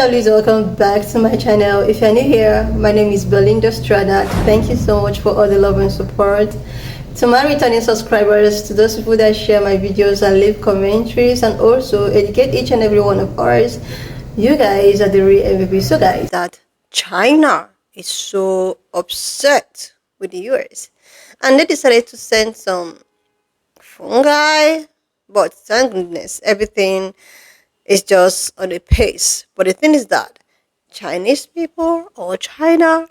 Please welcome back to my channel. If you're new here, my name is Belinda Strada. Thank you so much for all the love and support. To my returning subscribers, to those people that share my videos and leave commentaries and also educate each and every one of ours, you guys are the real MVP. So guys, that China is so upset with the US and they decided to send some fungi, but thank goodness everything is just on a pace. But the thing is that Chinese people or China,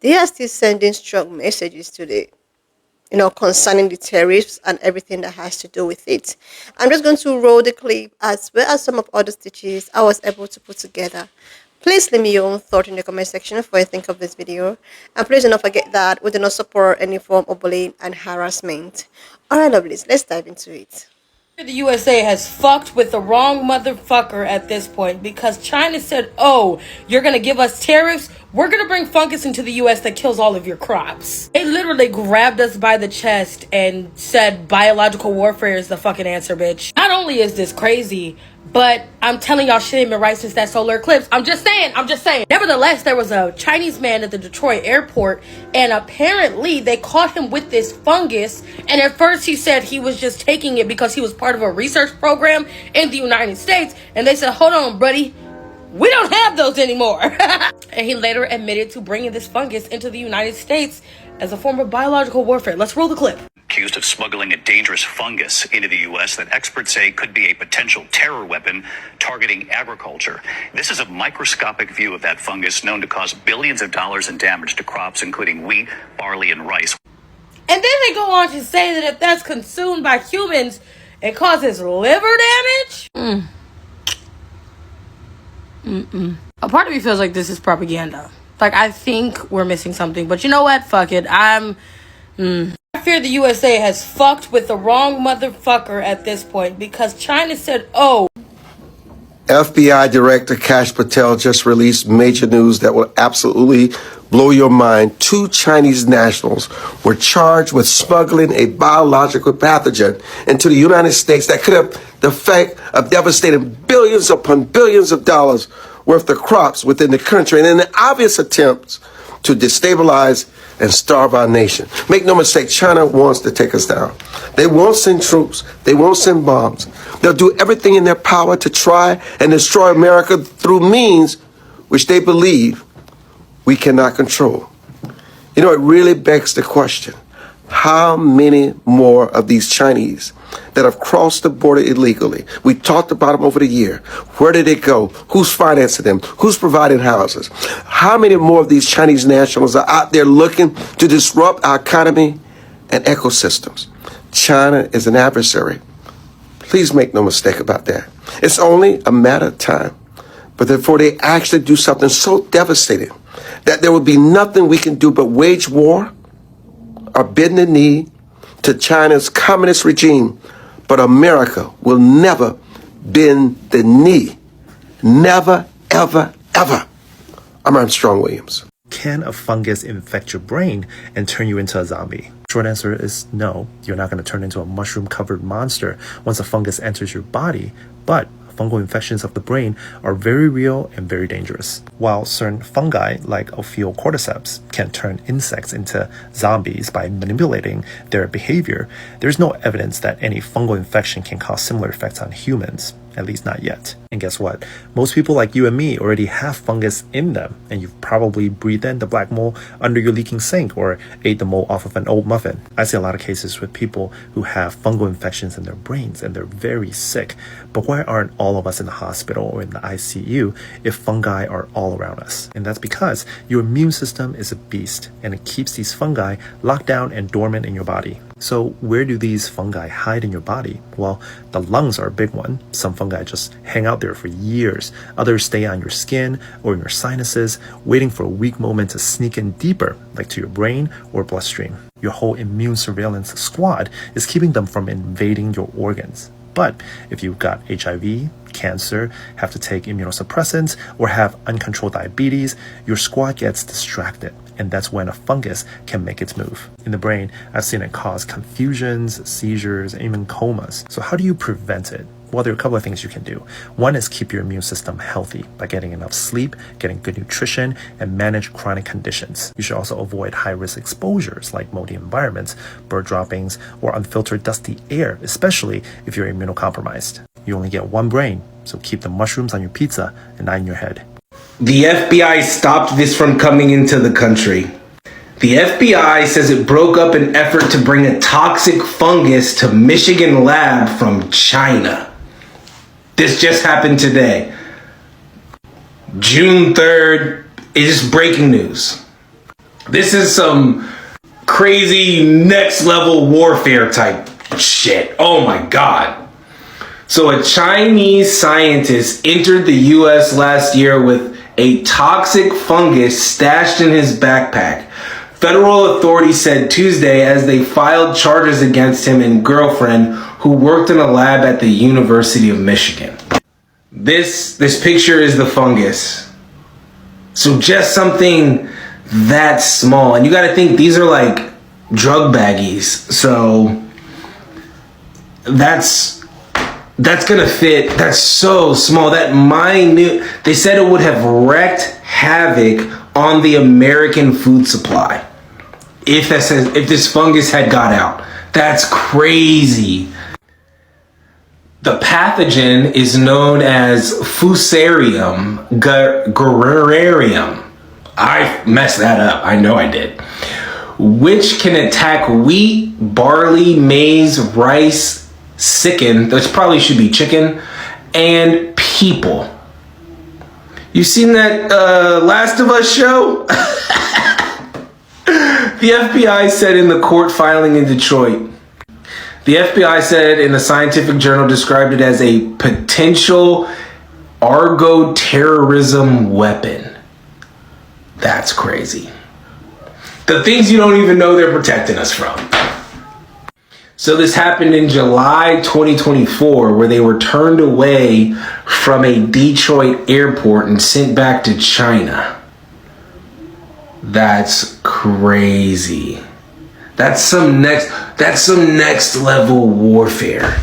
they are still sending strong messages today, concerning the tariffs and everything that has to do with it. I'm just going to roll the clip as well as some of other stitches I was able to put together. Please leave me your own thought in the comment section of what you think of this video. And please do not forget that we do not support any form of bullying and harassment. Alright, lovelies, let's dive into it. The USA has fucked with the wrong motherfucker at this point because China said, oh, you're gonna give us tariffs? We're gonna bring fungus into the US that kills all of your crops. They literally grabbed us by the chest and said biological warfare is the fucking answer, bitch. Not only is this crazy, but I'm telling y'all shit ain't been right since that solar eclipse. I'm just saying. Nevertheless, there was a Chinese man at the Detroit airport and apparently they caught him with this fungus. And at first he said he was just taking it because he was part of a research program in the United States. And they said, hold on, buddy. We don't have those anymore. And he later admitted to bringing this fungus into the United States as a form of biological warfare. Let's roll the clip. Accused of smuggling a dangerous fungus into the U.S. that experts say could be a potential terror weapon targeting agriculture. This is a microscopic view of that fungus known to cause billions of dollars in damage to crops, including wheat, barley, and rice. And then they go on to say that if that's consumed by humans, it causes liver damage? A part of me feels like this is propaganda. Like, I think we're missing something. But you know what? Fuck it. I fear the USA has fucked with the wrong motherfucker at this point because China said, oh. FBI Director Kash Patel just released major news that will absolutely blow your mind. 2 Chinese nationals were charged with smuggling a biological pathogen into the United States that could have the effect of devastating billions upon billions of dollars worth of crops within the country, and in an obvious attempt to destabilize and starve our nation. Make no mistake, China wants to take us down. They won't send troops. They won't send bombs. They'll do everything in their power to try and destroy America through means which they believe we cannot control. It really begs the question, how many more of these Chinese that have crossed the border illegally? We talked about them over the year. Where did they go? Who's financing them? Who's providing houses? How many more of these Chinese nationals are out there looking to disrupt our economy and ecosystems? China is an adversary. Please make no mistake about that. It's only a matter of time. But before they actually do something so devastating that there will be nothing we can do but wage war or bend the knee to China's communist regime. But America will never bend the knee. Never, ever, ever. I'm Armstrong Williams. Can a fungus infect your brain and turn you into a zombie? Short answer is no. You're not going to turn into a mushroom-covered monster once a fungus enters your body, but fungal infections of the brain are very real and very dangerous. While certain fungi, like Ophiocordyceps, can turn insects into zombies by manipulating their behavior, there's no evidence that any fungal infection can cause similar effects on humans. At least not yet. And guess what? Most people like you and me already have fungus in them, and you've probably breathed in the black mold under your leaking sink or ate the mold off of an old muffin. I see a lot of cases with people who have fungal infections in their brains and they're very sick. But why aren't all of us in the hospital or in the ICU if fungi are all around us? And that's because your immune system is a beast and it keeps these fungi locked down and dormant in your body. So where do these fungi hide in your body? Well, the lungs are a big one. Some fungi just hang out there for years. Others stay on your skin or in your sinuses, waiting for a weak moment to sneak in deeper, like to your brain or bloodstream. Your whole immune surveillance squad is keeping them from invading your organs. But if you've got HIV, cancer, have to take immunosuppressants, or have uncontrolled diabetes, your squad gets distracted. And that's when a fungus can make its move. In the brain, I've seen it cause confusions, seizures, and even comas. So how do you prevent it? Well, there are a couple of things you can do. One is keep your immune system healthy by getting enough sleep, getting good nutrition, and manage chronic conditions. You should also avoid high-risk exposures like moldy environments, bird droppings, or unfiltered dusty air, especially if you're immunocompromised. You only get one brain, so keep the mushrooms on your pizza and not in your head. The FBI stopped this from coming into the country. The FBI says it broke up an effort to bring a toxic fungus to Michigan lab from China. This just happened today. June 3rd, it's just breaking news. This is some crazy next level warfare type shit. Oh my God. So a Chinese scientist entered the US last year with a toxic fungus stashed in his backpack. Federal authorities said Tuesday as they filed charges against him and girlfriend who worked in a lab at the University of Michigan. This picture is the fungus. So just something that small. And you got to think these are like drug baggies. So that's going to fit. That's so small. That minute. They said it would have wreaked havoc on the American food supply if this fungus had got out. That's crazy. The pathogen is known as Fusarium guerrarium. I messed that up. I know I did. Which can attack wheat, barley, maize, rice, chicken, which probably should be chicken, and people. You seen that Last of Us show? The FBI said in the court filing in Detroit. The FBI said in the scientific journal described it as a potential argo-terrorism weapon. That's crazy. The things you don't even know they're protecting us from. So this happened in July 2024, where they were turned away from a Detroit airport and sent back to China. That's crazy. That's some next level warfare.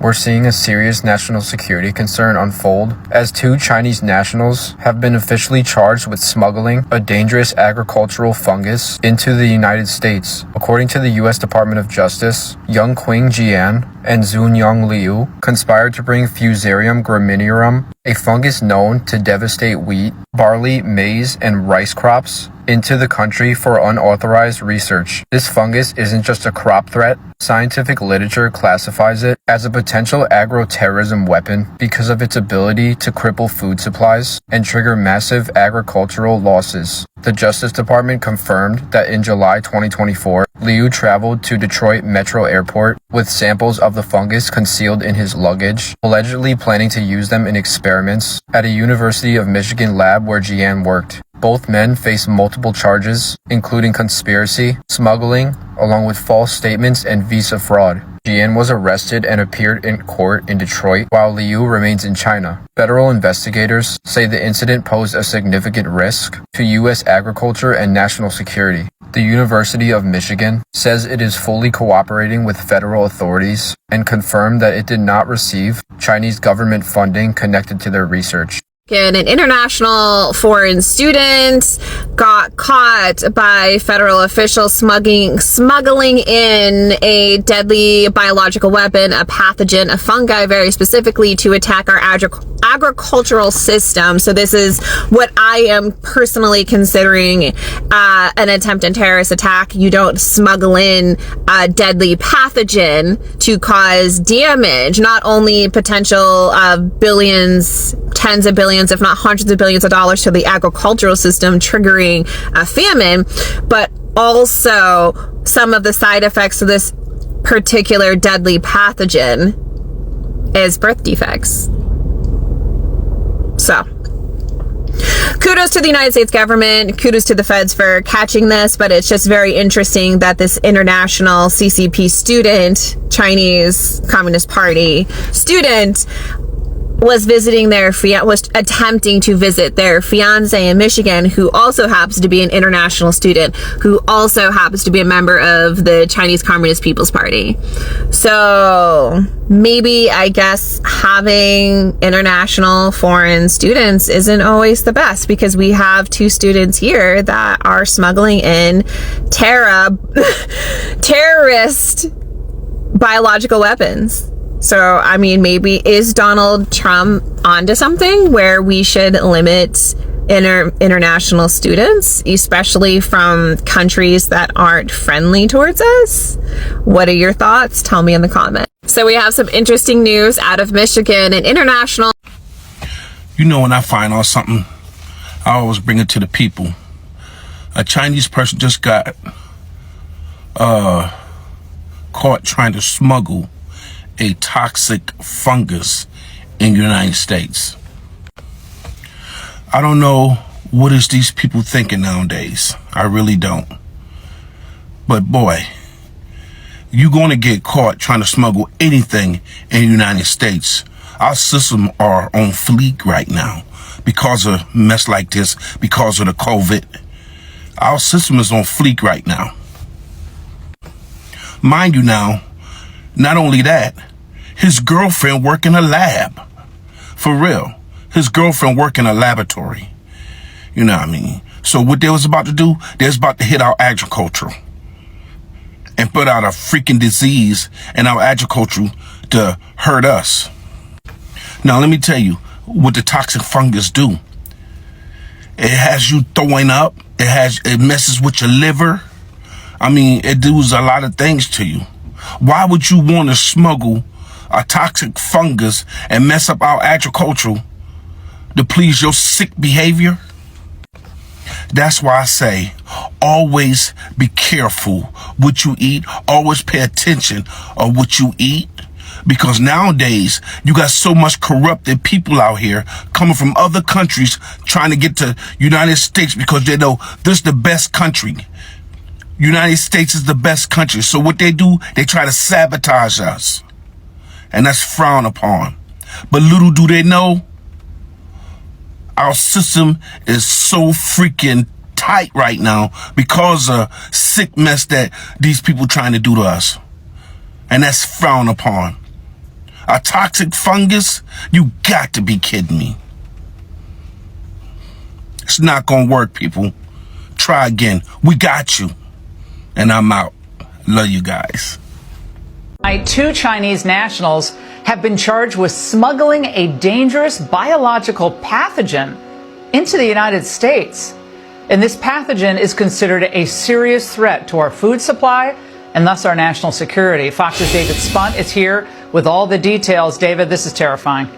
We're seeing a serious national security concern unfold as 2 Chinese nationals have been officially charged with smuggling a dangerous agricultural fungus into the United States. According to the U.S. Department of Justice, Yang Qing Jian and Zunyang Liu conspired to bring Fusarium graminearum, a fungus known to devastate wheat, barley, maize, and rice crops, into the country for unauthorized research. This fungus isn't just a crop threat. Scientific literature classifies it as a potential agro-terrorism weapon because of its ability to cripple food supplies and trigger massive agricultural losses. The Justice Department confirmed that in July 2024, Liu traveled to Detroit Metro Airport with samples of the fungus concealed in his luggage, allegedly planning to use them in experiments at a University of Michigan lab where Jian worked. Both men face multiple charges, including conspiracy, smuggling, along with false statements and visa fraud. Jian was arrested and appeared in court in Detroit, while Liu remains in China. Federal investigators say the incident posed a significant risk to U.S. agriculture and national security. The University of Michigan says it is fully cooperating with federal authorities and confirmed that it did not receive Chinese government funding connected to their research. An international foreign student got caught by federal officials smuggling in a deadly biological weapon, a pathogen, a fungi very specifically to attack our agricultural system. So this is what I am personally considering an attempted terrorist attack. You don't smuggle in a deadly pathogen to cause damage, not only potential billions, tens of billions, if not hundreds of billions of dollars to the agricultural system, triggering a famine, but also some of the side effects of this particular deadly pathogen is birth defects. So kudos to the United States government, kudos to the feds for catching this, but it's just very interesting that this international CCP student, Chinese Communist Party student, was attempting to visit their fiance in Michigan, who also happens to be an international student, who also happens to be a member of the Chinese Communist People's Party. So maybe, I guess, having international foreign students isn't always the best, because we have 2 students here that are smuggling in terrorist biological weapons. So, I mean, maybe is Donald Trump onto something where we should limit international students, especially from countries that aren't friendly towards us? What are your thoughts? Tell me in the comments. So we have some interesting news out of Michigan and international. You know, when I find out something, I always bring it to the people. A Chinese person just got caught trying to smuggle a toxic fungus in the United States. I don't know what is these people thinking nowadays. I really don't. But boy, you're going to get caught trying to smuggle anything in the United States. Our systems are on fleek right now because of mess like this, because of the COVID. Our system is on fleek right now. Mind you now, not only that, his girlfriend work in a lab. For real. His girlfriend work in a laboratory. You know what I mean? So what they was about to do, they was about to hit our agriculture and put out a freaking disease in our agriculture to hurt us. Now, let me tell you what the toxic fungus do. It has you throwing up. It messes with your liver. I mean, it does a lot of things to you. Why would you want to smuggle a toxic fungus and mess up our agriculture to please your sick behavior? That's why I say, always be careful what you eat. Always pay attention on what you eat. Because nowadays, you got so much corrupted people out here coming from other countries trying to get to United States because they know this is the best country. United States is the best country. So what they do, they try to sabotage us. And that's frowned upon. But little do they know, our system is so freaking tight right now because of sick mess that these people trying to do to us. And that's frowned upon. A toxic fungus? You got to be kidding me. It's not going to work, people. Try again. We got you. And I'm out. Love you guys. 2 Chinese nationals have been charged with smuggling a dangerous biological pathogen into the United States. And this pathogen is considered a serious threat to our food supply and thus our national security. Fox's David Spunt is here with all the details. David, this is terrifying.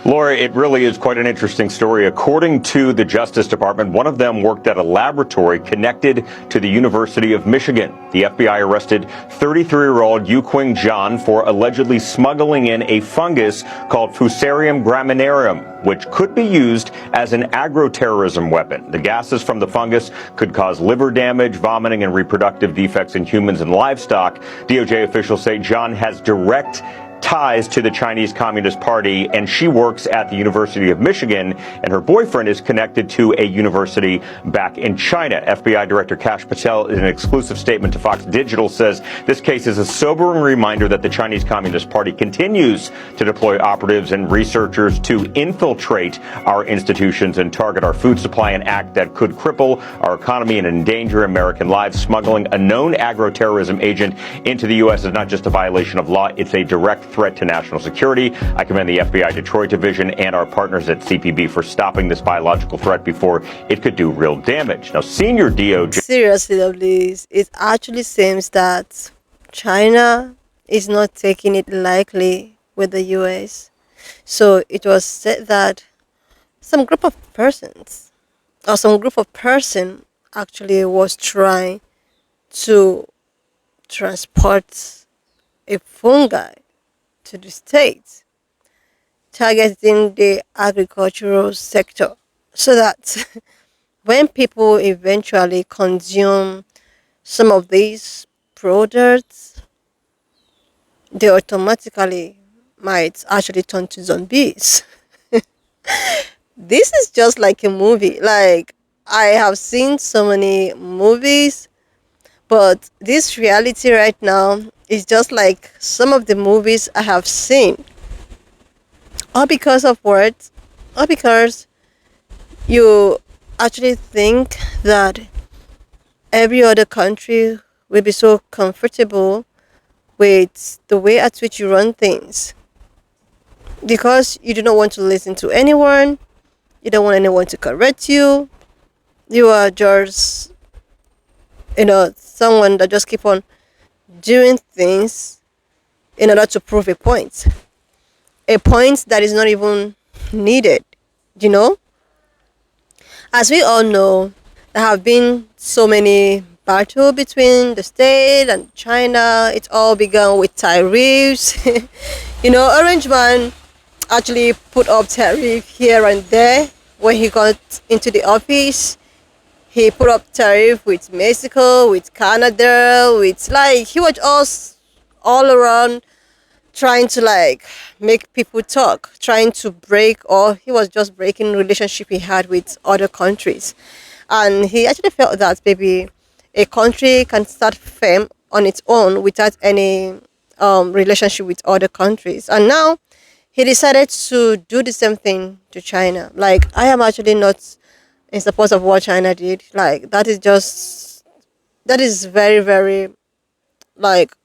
Laura, it really is quite an interesting story. According to the Justice Department, one of them worked at a laboratory connected to the University of Michigan. The FBI arrested 33-year-old Yu Qing Zhan for allegedly smuggling in a fungus called Fusarium graminearum, which could be used as an agroterrorism weapon. The gases from the fungus could cause liver damage, vomiting, and reproductive defects in humans and livestock. DOJ officials say Zhan has direct ties to the Chinese Communist Party, and she works at the University of Michigan, and her boyfriend is connected to a university back in China. FBI Director Kash Patel, in an exclusive statement to Fox Digital, says this case is a sobering reminder that the Chinese Communist Party continues to deploy operatives and researchers to infiltrate our institutions and target our food supply, an act that could cripple our economy and endanger American lives. Smuggling a known agroterrorism agent into the U.S. is not just a violation of law, it's a direct threat to national security. I commend the FBI Detroit Division and our partners at CPB for stopping this biological threat before it could do real damage. Now, senior DOJ... Seriously, lovelies, it actually seems that China is not taking it lightly with the US. So it was said that some group of persons actually was trying to transport a fungi to the states, targeting the agricultural sector, so that when people eventually consume some of these products, they automatically might actually turn to zombies. This is just like a movie. Like, I have seen so many movies, but this reality right now is just like some of the movies I have seen. All because of what? All because you actually think that every other country will be so comfortable with the way at which you run things. Because you do not want to listen to anyone, you don't want anyone to correct you. You are just, someone that just keep on doing things in order to prove a point that is not even needed. You know, as we all know, there have been so many battles between the state and China. It all began with tariffs. Orange Man actually put up tariff here and there when he got into the office. He put up tariff with Mexico, with Canada, with, like, he was all around trying to, like, make people talk, trying to break, or he was just breaking relationship he had with other countries. And he actually felt that maybe a country can start firm on its own without any relationship with other countries. And now he decided to do the same thing to China. Like, I am actually not in support of what China did. Like, that is very, very, like,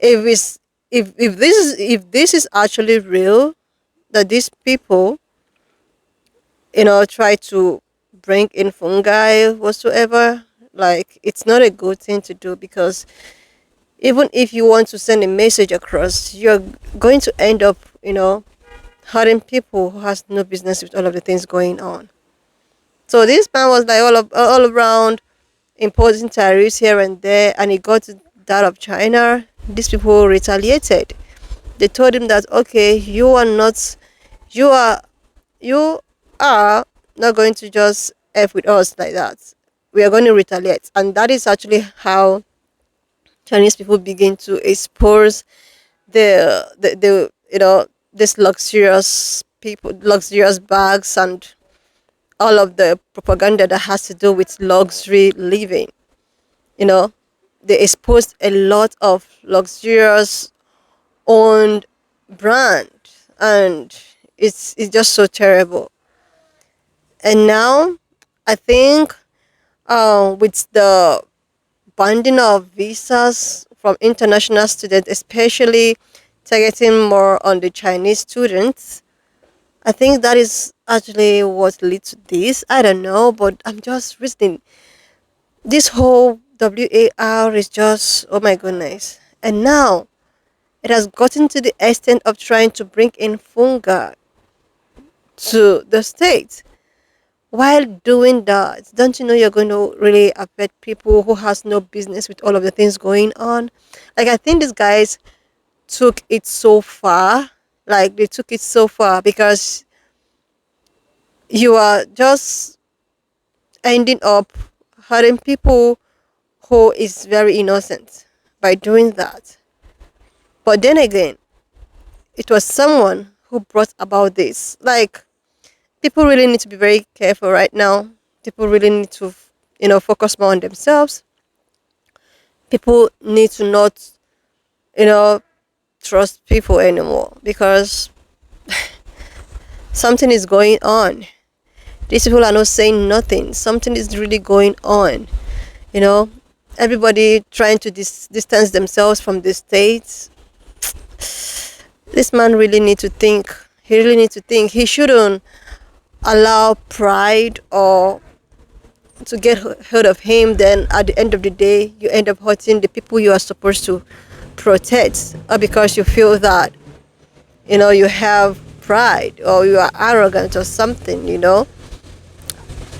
if this is actually real, that these people, try to bring in fungi whatsoever, like, it's not a good thing to do, because even if you want to send a message across, you're going to end up, hurting people who has no business with all of the things going on. So this man was like all around imposing tariffs here and there, and he got to that of China. These people retaliated. They told him that, okay, you are not not going to just F with us like that. We are going to retaliate. And that is actually how Chinese people begin to expose this luxurious bags and all of the propaganda that has to do with luxury living. They exposed a lot of luxurious owned brand, and it's just so terrible. And now I think with the banding of visas from international students, especially targeting more on the Chinese students, I think that is actually what leads to this. I don't know, but I'm just reasoning. This whole WAR is just, oh my goodness. And now it has gotten to the extent of trying to bring in fungi to the state. While doing that, don't you know you're going to really affect people who has no business with all of the things going on? Like, I think these guys took it so far. Like, they took it so far, because you are just ending up hurting people who is very innocent by doing that. But then again, it was someone who brought about this. Like, people really need to be very careful right now. People really need to, focus more on themselves. People need to not, trust people anymore, because something is going on. These people are not saying nothing. Something is really going on. Everybody trying to distance themselves from the states. This man really need to think. He really needs to think. He shouldn't allow pride or to get hold of him. Then at the end of the day, you end up hurting the people you are supposed to protect, or because you feel that you have pride or you are arrogant or something.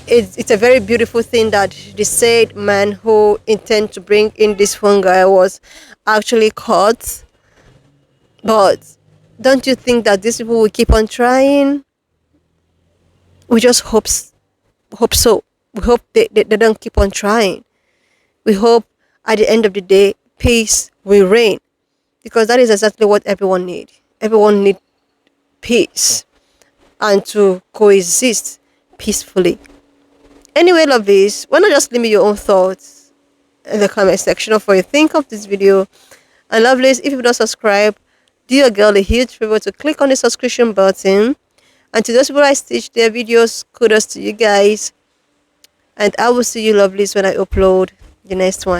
It's a very beautiful thing that the said man who intended to bring in this fungi was actually caught. But don't you think that these people will keep on trying? We just hope so. We hope they don't keep on trying. We hope at the end of the day, peace will reign, because that is exactly what everyone needs. everyone need peace and to coexist peacefully. Anyway, lovelies, why not just leave me your own thoughts in the comment section of what you think of this video. And lovelies, if you've not subscribed, do your girl a huge favor to click on the subscription button. And to those people I stitch their videos, kudos to you guys. And I will see you lovelies when I upload the next one.